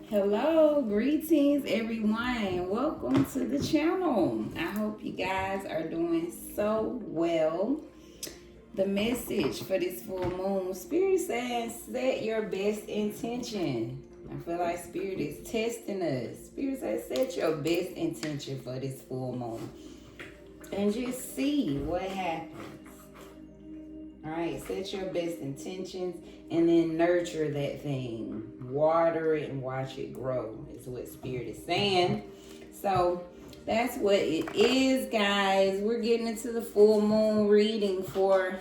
Hello, greetings everyone. Welcome to the channel. I hope you guys are doing so well. The message for this full moon, Spirit says, set your best intention. I feel like Spirit is testing us. Spirit says, set your best intention for this full moon. And just see what happens. All right, set your best intentions and then nurture that thing. Water it and watch it grow is what Spirit is saying. So that's what it is, guys. We're getting into the full moon reading for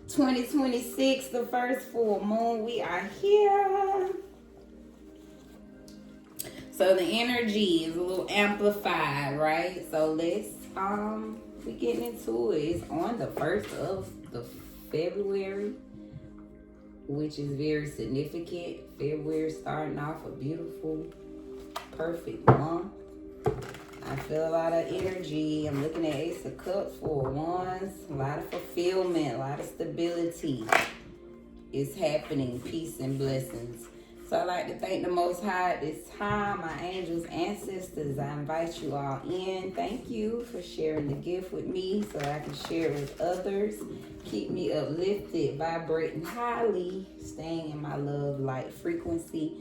2026, the first full moon. We are here. So the energy is a little amplified, right? So let's we getting into it. It's on the 1st of the February, which is very significant. February starting off a beautiful, perfect month. I feel a lot of energy. I'm looking at Ace of Cups, Four of Wands. A lot of fulfillment, a lot of stability is happening. Peace and blessings. So I'd like to thank the Most High at this time, my angels, ancestors. I invite you all in. Thank you for sharing the gift with me so I can share it with others. Keep me uplifted, vibrating highly, staying in my love light frequency,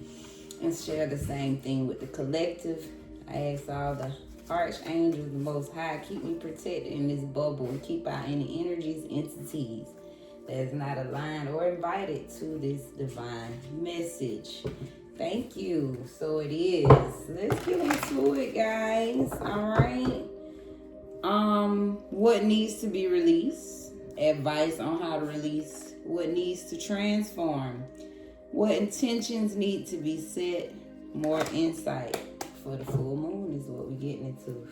and share the same thing with the collective. I ask all the archangels, the Most High, keep me protected in this bubble and keep out any energies, entities that is not aligned or invited to this divine message. Thank you. So it is. Let's get into it, guys. All right. What needs to be released? Advice on how to release. What needs to transform? What intentions need to be set? More insight for the full moon is what we're getting into.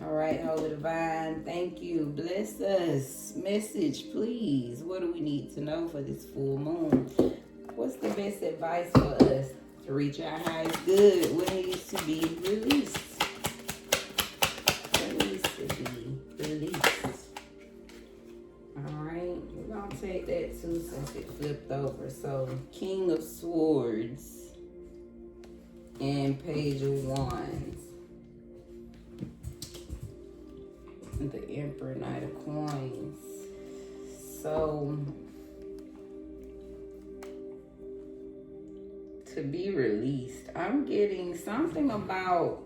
All right, Holy Divine, thank you. Bless us. Message, please. What do we need to know for this full moon? What's the best advice for us to reach our highest good? What needs to be released? What needs to be released? All right, we're going to take that too since it flipped over. So, King of Swords and Page of Wands. The Emperor, Knight of Coins. So, to be released, I'm getting something about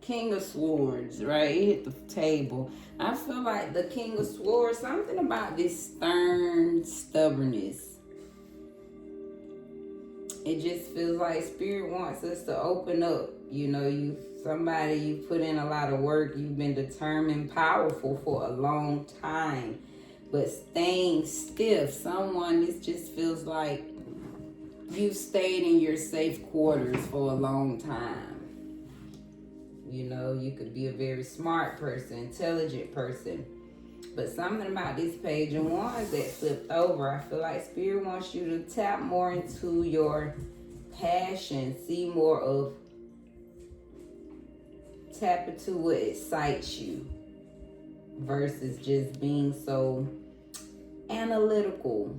King of Swords, right? It hit the table. I feel like the King of Swords, something about this stern stubbornness. It just feels like Spirit wants us to open up. You know, you put in a lot of work. You've been determined, powerful for a long time, but staying stiff. This just feels like you've stayed in your safe quarters for a long time. You know, you could be a very smart person, intelligent person, but something about this Page of Wands that flipped over, I feel like Spirit wants you to tap more into your passion, see more of, tap into what excites you versus just being so analytical.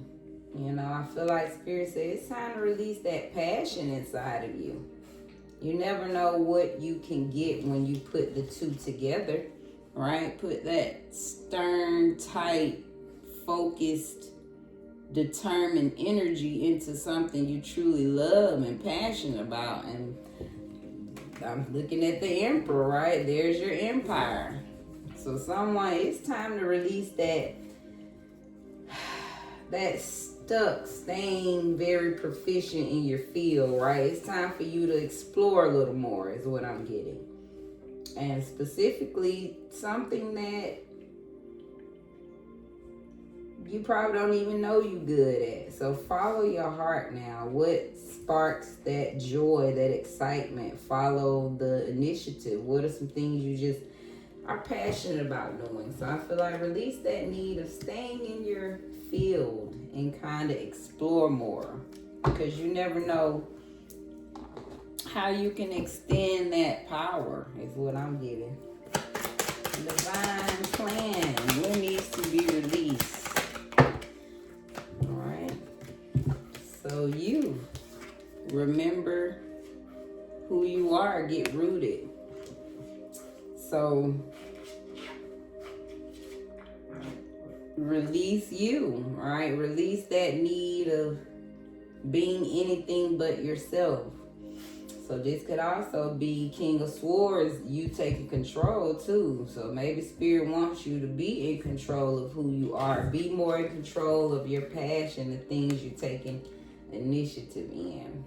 You know, I feel like Spirit says it's time to release that passion inside of you. You never know what you can get when you put the two together, right? Put that stern, tight, focused, determined energy into something you truly love and passionate about. And I'm looking at the Emperor, right? There's your empire. So it's time to release that stuck, staying very proficient in your field, right? It's time for you to explore a little more is what I'm getting. And specifically something that you probably don't even know you good at. So follow your heart now. What sparks that joy, that excitement? Follow the initiative. What are some things you just are passionate about doing? So I feel like release that need of staying in your field and kind of explore more, because you never know how you can extend that power is what I'm getting. Divine plan. What needs to be released? All right. So Remember who you are. Get rooted. So release you, right? Release that need of being anything but yourself. So this could also be King of Swords, you taking control too. So maybe Spirit wants you to be in control of who you are. Be more in control of your passion, the things you're taking initiative in.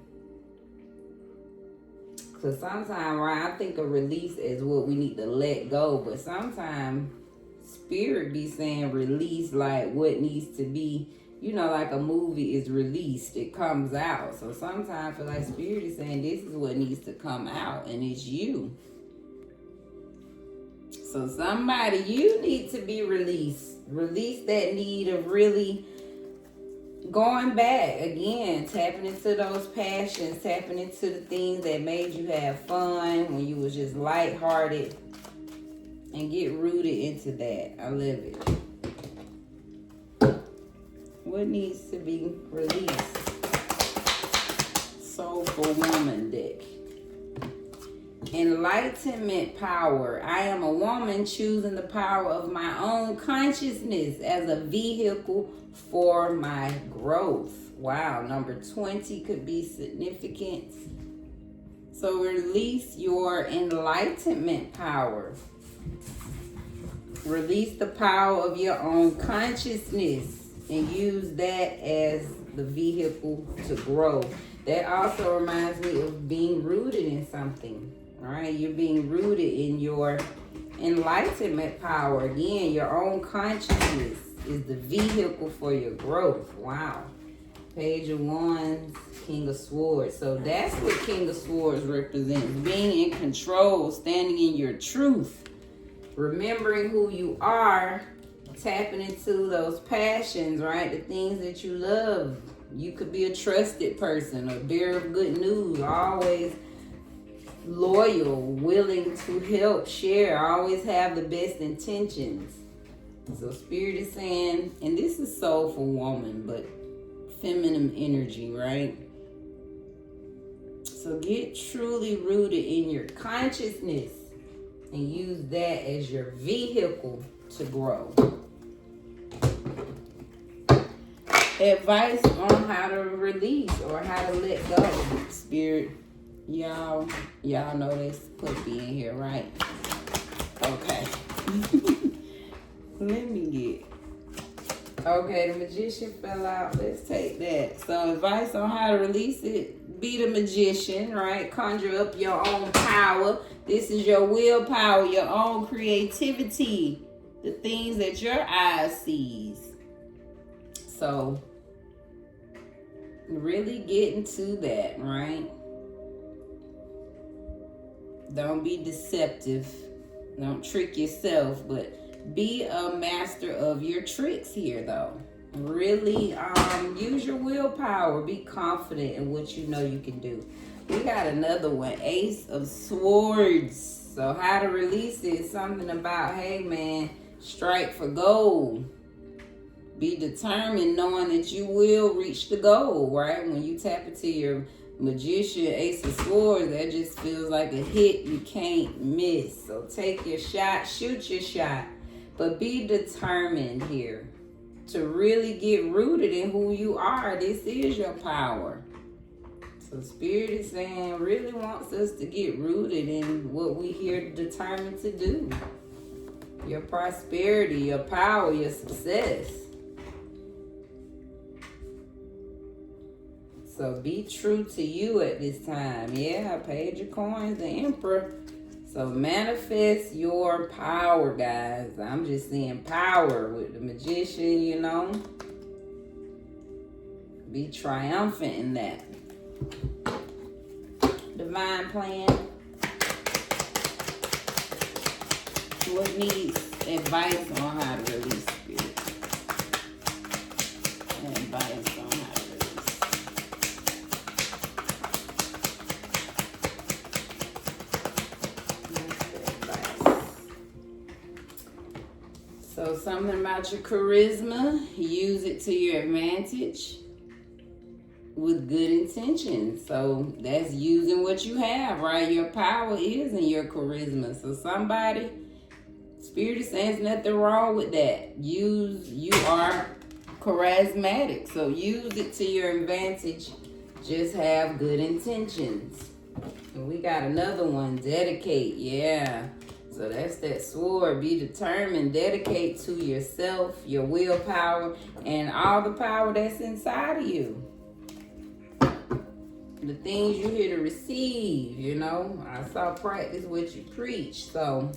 So sometimes, right, I think of release as what we need to let go. But sometimes Spirit be saying release like what needs to be. You know, like a movie is released, it comes out. So sometimes I feel like Spirit is saying this is what needs to come out, and it's you. So somebody, you need to be released. Release that need of really going back again, tapping into those passions, tapping into the things that made you have fun when you was just lighthearted, and get rooted into that. I love it. What needs to be released? Soulful Woman deck. Enlightenment power. I am a woman choosing the power of my own consciousness as a vehicle for my growth. Wow, number 20 could be significant. So release your enlightenment power. Release the power of your own consciousness and use that as the vehicle to grow. That also reminds me of being rooted in something, right? You're being rooted in your enlightenment power. Again, your own consciousness is the vehicle for your growth. Wow. Page of Wands, King of Swords. So that's what King of Swords represents. Being in control, standing in your truth, remembering who you are, tapping into those passions, right? The things that you love. You could be a trusted person, a bearer of good news, always loyal, willing to help, share, always have the best intentions. So Spirit is saying, and this is Soulful Woman, but feminine energy, right? So get truly rooted in your consciousness and use that as your vehicle to grow. Advice on how to release or how to let go. Spirit, y'all know this puppy in here, right? Okay. Let me get. Okay, the Magician fell out. Let's take that. So advice on how to release it. Be the magician, right? Conjure up your own power. This is your willpower, your own creativity. The things that your eyes sees. So really get into that, right? Don't be deceptive. Don't trick yourself, but be a master of your tricks here, though. Really use your willpower. Be confident in what you know you can do. We got another one, Ace of Swords. So how to release it, something about, hey man, strike for gold. Be determined knowing that you will reach the goal, right? When you tap into your Magician, Ace of Swords, that just feels like a hit you can't miss. So take your shot, shoot your shot, but be determined here to really get rooted in who you are. This is your power. So Spirit is saying, really wants us to get rooted in what we here determined to do. Your prosperity, your power, your success. So be true to you at this time. Yeah, Page of Coins, the Emperor. So manifest your power, guys. I'm just seeing power with the Magician, you know. Be triumphant in that. Divine Plan. What needs advice on how to release Spirit? Advice on how to release. So something about your charisma, use it to your advantage. with good intentions. So that's using what you have, right? Your power is in your charisma. So somebody, Spirit is saying there's nothing wrong with that. You are charismatic. So use it to your advantage. Just have good intentions. And we got another one, dedicate. Yeah. So that's that sword. Be determined. Dedicate to yourself, your willpower, and all the power that's inside of you. The things you're here to receive, you know. I saw practice what you preach. So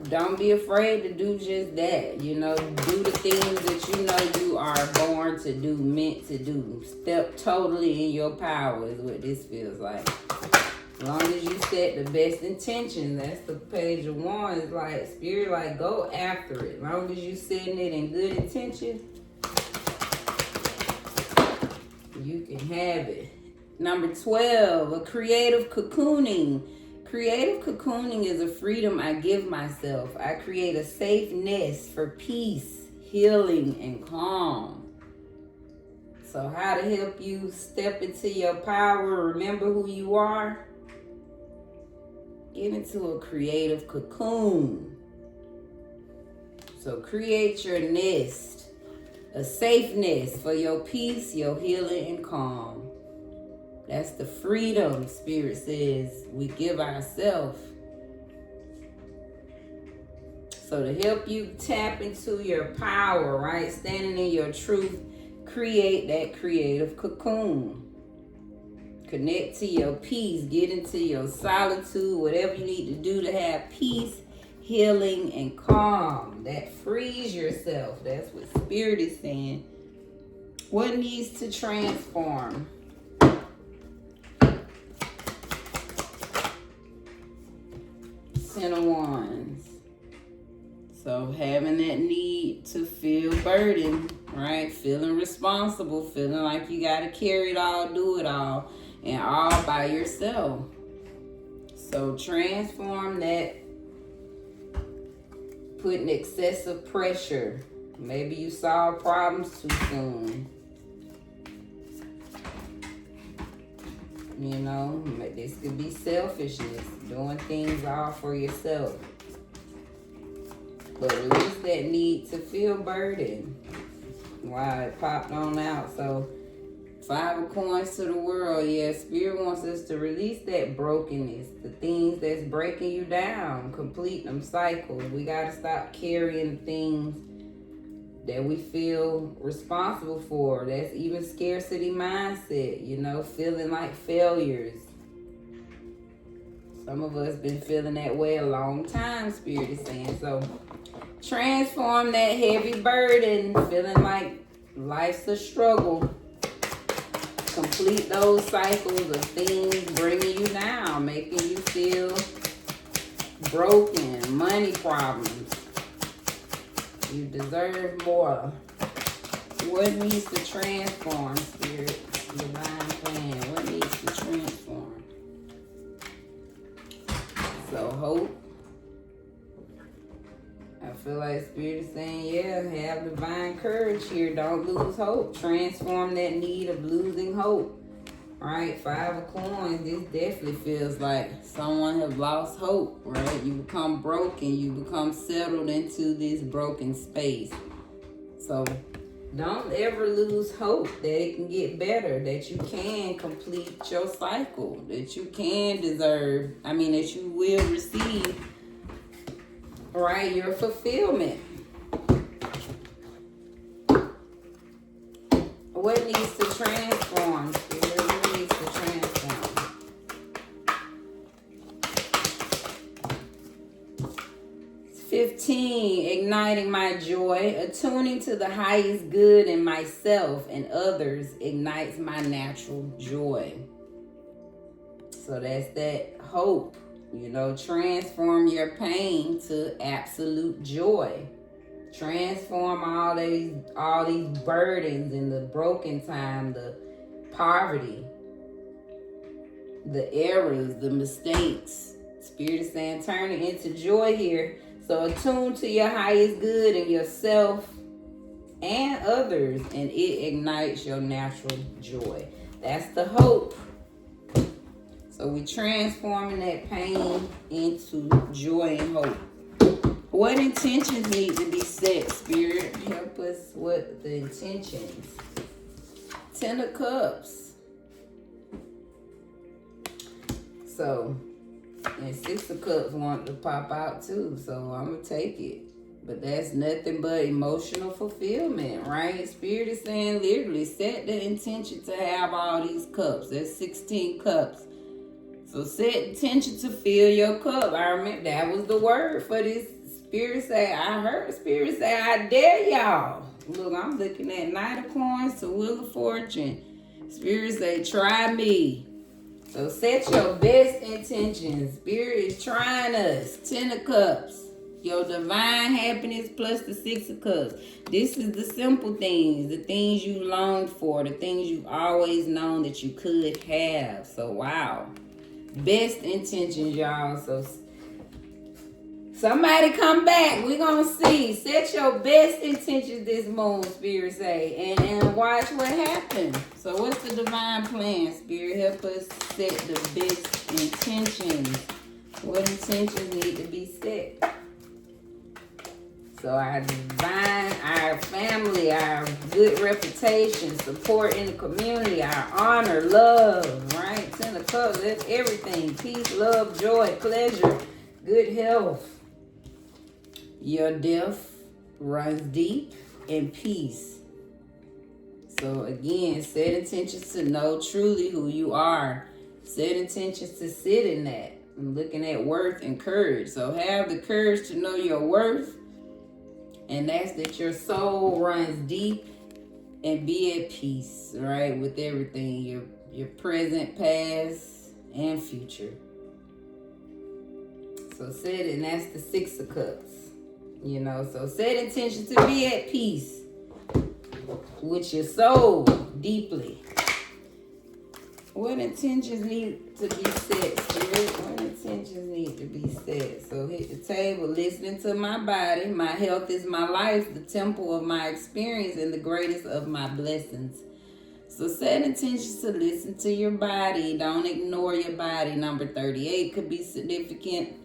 don't be afraid to do just that. You know, do the things that you know you are born to do, meant to do. Step totally in your power is what this feels like. As long as you set the best intention, that's the page of wands. It's like Spirit, like go after it. As long as you setting it in good intention, you can have it. Number 12, a creative cocooning. Creative cocooning is a freedom I give myself. I create a safe nest for peace, healing, and calm. So how to help you step into your power, remember who you are? Get into a creative cocoon. So create your nest, a safe nest for your peace, your healing, and calm. That's the freedom, Spirit says, we give ourselves. So to help you tap into your power, right? Standing in your truth, create that creative cocoon. Connect to your peace. Get into your solitude. Whatever you need to do to have peace, healing, and calm. That frees yourself. That's what Spirit is saying. What needs to transform? Ten of Wands. So having that need to feel burdened, right? Feeling responsible, feeling like you got to carry it all, do it all, and all by yourself. So transform that, putting excessive pressure. Maybe you solve problems too soon. You know, this could be selfishness, doing things all for yourself. But release that need to feel burdened. Wow, it popped on out. So 5 of coins to the world. Yeah, Spirit wants us to release that brokenness, the things that's breaking you down, complete them cycles. We got to stop carrying things that we feel responsible for. That's even scarcity mindset, you know, feeling like failures. Some of us been feeling that way a long time, Spirit is saying. So transform that heavy burden, feeling like life's a struggle. Complete those cycles of things bringing you down, making you feel broken, money problems. You deserve more. What needs to transform, Spirit? Divine plan. What needs to transform? So hope. I feel like Spirit is saying, yeah, have divine courage here. Don't lose hope. Transform that need of losing hope. Right, 5 of coins. This definitely feels like someone has lost hope, right? You become broken. You become settled into this broken space. So don't ever lose hope that it can get better, that you can complete your cycle, that you can deserve, that you will receive, right, your fulfillment. What needs to transform, Spirit? 15, igniting my joy, attuning to the highest good in myself and others ignites my natural joy. So that's that hope, you know, transform your pain to absolute joy. Transform all these burdens and the broken time, the poverty, the errors, the mistakes. Spirit is saying turn it into joy here. So attune to your highest good in yourself and others, and it ignites your natural joy. That's the hope. So we transforming that pain into joy and hope. What intentions need to be set, Spirit? Help us with the intentions. 10 of Cups. So, and 6 of Cups want to pop out too, so I'm going to take it. But that's nothing but emotional fulfillment, right? Spirit is saying literally set the intention to have all these cups. That's 16 cups. So set intention to fill your cup. I remember that was the word for this. Spirit say, I heard Spirit say, I dare y'all. Look, I'm looking at Knight of Coins to Wheel of Fortune. Spirit say, try me. So set your best intentions. Spirit is trying us. 10 of Cups. Your divine happiness plus the 6 of Cups. This is the simple things, the things you longed for, the things you've always known that you could have. So wow. Best intentions, y'all. So somebody come back. We're going to see. Set your best intentions this moon, Spirit say. And watch what happens. So what's the divine plan, Spirit? Help us set the best intentions. What intentions need to be set? So our divine, our family, our good reputation, support in the community, our honor, love, right? 10 of Cups, that's everything. Peace, love, joy, pleasure, good health. Your depth runs deep in peace. So again, set intentions to know truly who you are. Set intentions to sit in that. I'm looking at worth and courage. So have the courage to know your worth. And that's that your soul runs deep and be at peace, right? With everything, your present, past, and future. So set it, and that's the 6 of Cups. You know, so set intention to be at peace with your soul deeply. What intentions need to be set, Spirit? What intentions need to be set? So hit the table, listening to my body. My health is my life, the temple of my experience, and the greatest of my blessings. So set intentions to listen to your body. Don't ignore your body. Number 38 could be significant.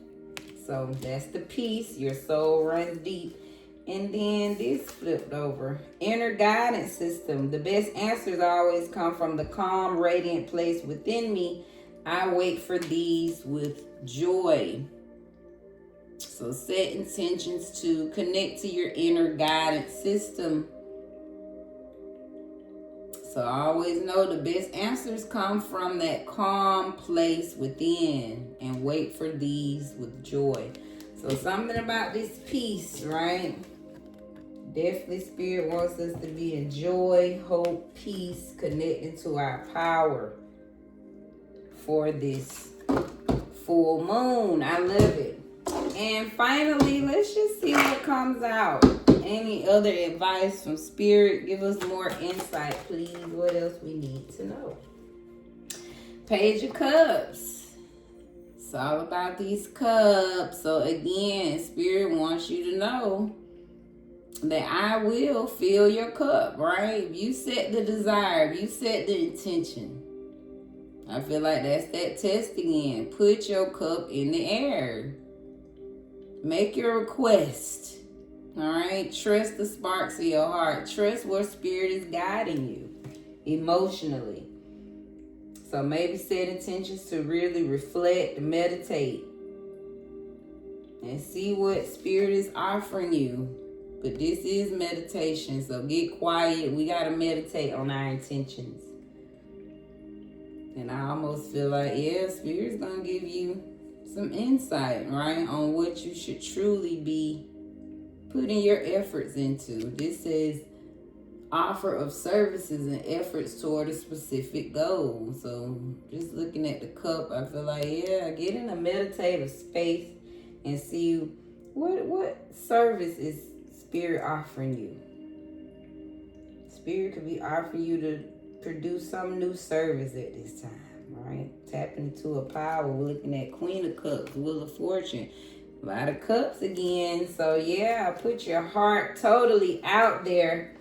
So that's the peace. Your soul runs deep. And then this flipped over. Inner guidance system. The best answers always come from the calm, radiant place within me. I wait for these with joy. So set intentions to connect to your inner guidance system. So I always know the best answers come from that calm place within, and wait for these with joy. So something about this peace, right? Definitely Spirit wants us to be in joy, hope, peace, connecting to our power for this full moon. I love it. And finally, let's just see what comes out. Any other advice from Spirit? Give us more insight, please. What else we need to know? Page of Cups. It's all about these cups. So again, Spirit wants you to know that I will fill your cup, right? If you set the desire, if you set the intention, I feel like that's that test again. Put your cup in the air. Make your request. All right? Trust the sparks of your heart. Trust where Spirit is guiding you emotionally. So maybe set intentions to really reflect, meditate, and see what Spirit is offering you. But this is meditation, so get quiet. We got to meditate on our intentions. And I almost feel like, yeah, Spirit's going to give you some insight, right, on what you should truly be putting your efforts into. This says offer of services and efforts toward a specific goal. So just looking at the cup, I feel like, yeah, get in a meditative space and see what service is Spirit offering you. Spirit could be offering you to produce some new service at this time, right? Tapping into a power. We're looking at Queen of Cups, Wheel of Fortune. A lot of cups again. So yeah, put your heart totally out there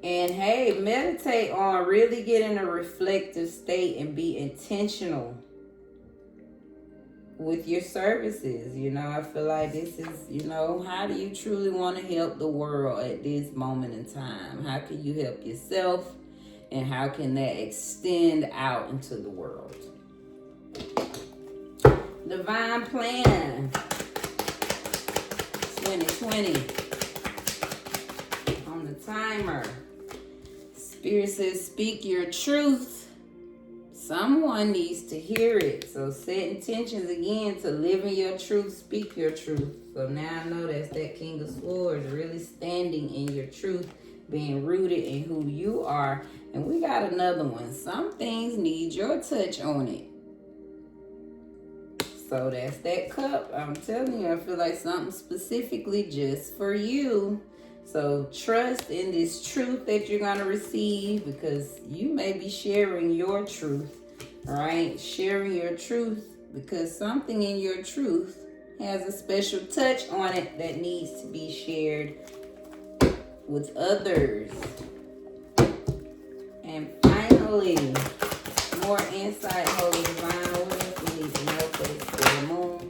And hey, meditate on really getting a reflective state and be intentional with your services. I feel like this is, how do you truly want to help the world at this moment in time? How can you help yourself? And how can that extend out into the world? Divine Plan 2020 on the timer. Spirit says, speak your truth. Someone needs to hear it. So set intentions again to live in your truth, speak your truth. So now I know that's that King of Swords, really standing in your truth, being rooted in who you are. And we got another one. Some things need your touch on it. So that's that cup. I'm telling you, I feel like something specifically just for you. So trust in this truth that you're going to receive, because you may be sharing your truth, right? Sharing your truth because something in your truth has a special touch on it that needs to be shared with others. And finally, more insight, Holy Divine. What else we need to know for this full moon?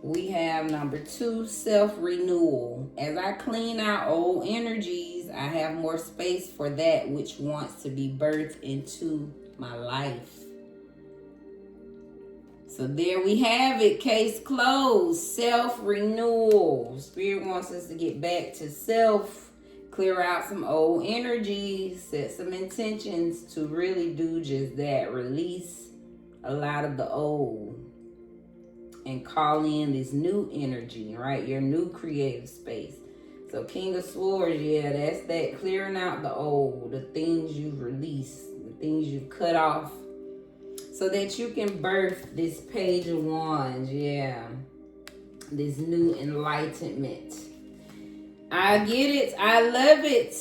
We have number 2, self-renewal. As I clean out old energies, I have more space for that which wants to be birthed into my life. So there we have it. Case closed. Self-renewal. Spirit wants us to get back to self. Clear out some old energies. Set some intentions to really do just that. Release a lot of the old. And call in this new energy, right? Your new creative space. So King of Swords, yeah, that's that clearing out the old, the things you've released, the things you've cut off, so that you can birth this Page of Wands, yeah, this new enlightenment. I get it. I love it.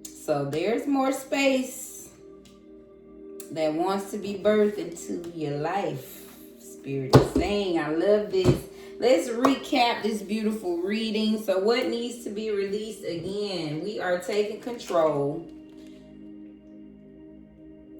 So there's more space that wants to be birthed into your life. Spirit is saying, I love this. Let's recap this beautiful reading. So what needs to be released again? We are taking control,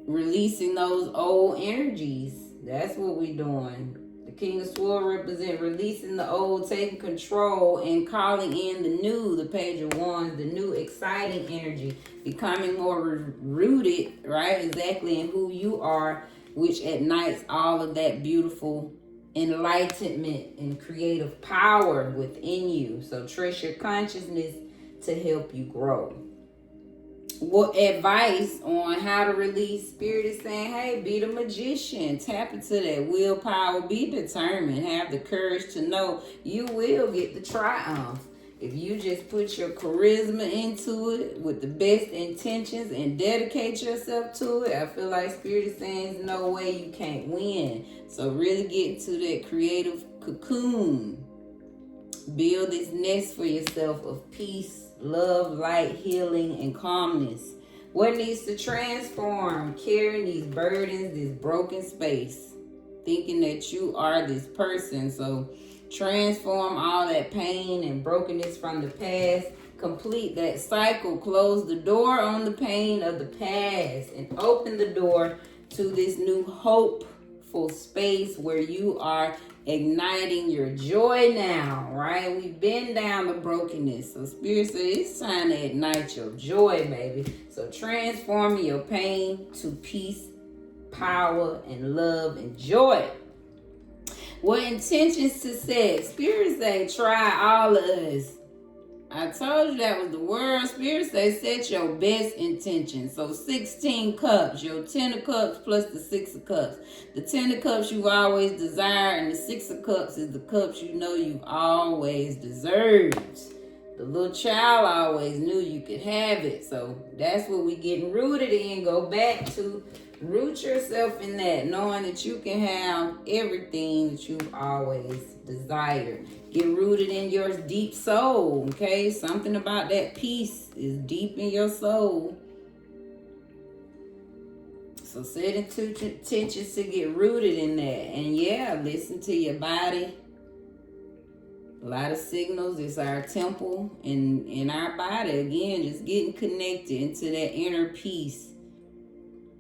releasing those old energies. That's what we're doing. The King of Swords represent releasing the old, taking control, and calling in the new, the Page of Wands, the new exciting energy, becoming more rooted, right, exactly in who you are, which ignites all of that beautiful enlightenment and creative power within you. So trust your consciousness to help you grow. What advice on how to release? Spirit is saying, hey, be the magician. Tap into that willpower. Be determined. Have the courage to know you will get the triumph. If you just put your charisma into it with the best intentions and dedicate yourself to it, I feel like Spirit is saying there's no way you can't win. So really get into that creative cocoon. Build this nest for yourself of peace, love, light, healing, and calmness. What needs to transform? Carrying these burdens, this broken space. Thinking that you are this person. So transform all that pain and brokenness from the past. Complete that cycle. Close the door on the pain of the past and open the door to this new hopeful space where you are igniting your joy now, right? We've been down the brokenness. So Spirit says it's time to ignite your joy, baby. So transform your pain to peace, power, and love and joy. What intentions to set? Spirit say try all of us. I told you that was the word. Spirit say set your best intentions. So 16 cups, your 10 of cups plus the 6 of cups. The 10 of cups you've always desired, and the 6 of cups is the cups you know you've always deserved. The little child always knew you could have it. So that's what we getting rooted in. Go back to root yourself in that, knowing that you can have everything that you've always desired. Get rooted in your deep soul, okay? Something about that peace is deep in your soul. So set intentions to get rooted in that. And yeah, listen to your body. A lot of signals. It's our temple and in our body. Again, just getting connected into that inner peace.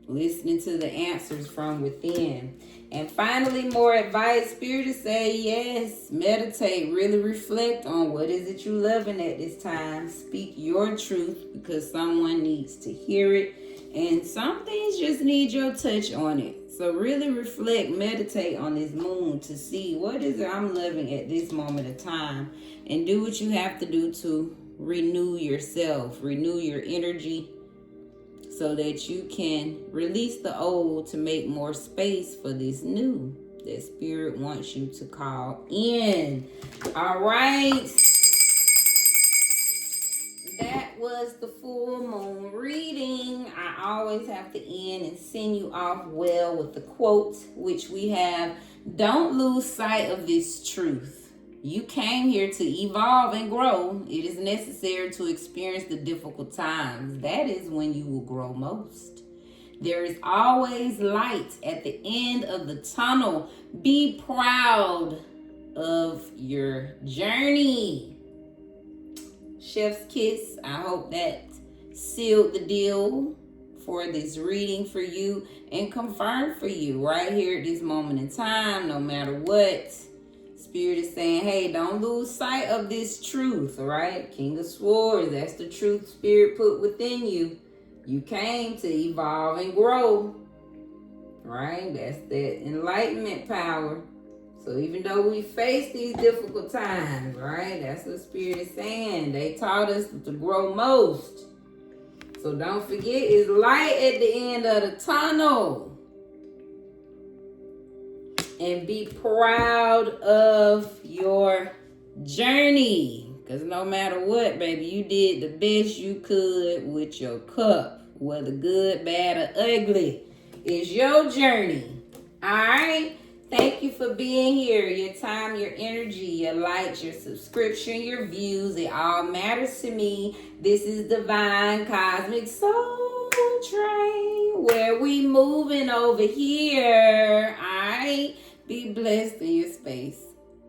Listening to the answers from within. And finally, more advice. Spirit is saying, yes, meditate. Really reflect on what is it you loving at this time. Speak your truth because someone needs to hear it. And some things just need your touch on it. So really reflect, meditate on this moon to see what is it I'm loving at this moment of time. And do what you have to do to renew yourself, renew your energy, so that you can release the old to make more space for this new that Spirit wants you to call in. All right. That was the full moon reading. I always have to end and send you off well with the quote, which we have: don't lose sight of this truth. You came here to evolve and grow. It is necessary to experience the difficult times. That is when you will grow most. There is always light at the end of the tunnel. Be proud of your journey. Chef's kiss. I hope that sealed the deal for this reading for you and confirmed for you right here at this moment in time, no matter what. Spirit is saying, hey, don't lose sight of this truth, all right? King of Swords, that's the truth Spirit put within you. You came to evolve and grow, right? That's that enlightenment power. So even though we face these difficult times, right? That's what Spirit is saying. They taught us to grow most. So don't forget, it's light at the end of the tunnel. And be proud of your journey. Because no matter what, baby, you did the best you could with your cup. Whether good, bad, or ugly, it's your journey. All right? Thank you for being here. Your time, your energy, your likes, your subscription, your views. It all matters to me. This is Divine Cosmic Soul Train, where we moving over here. All right? Be blessed in your space.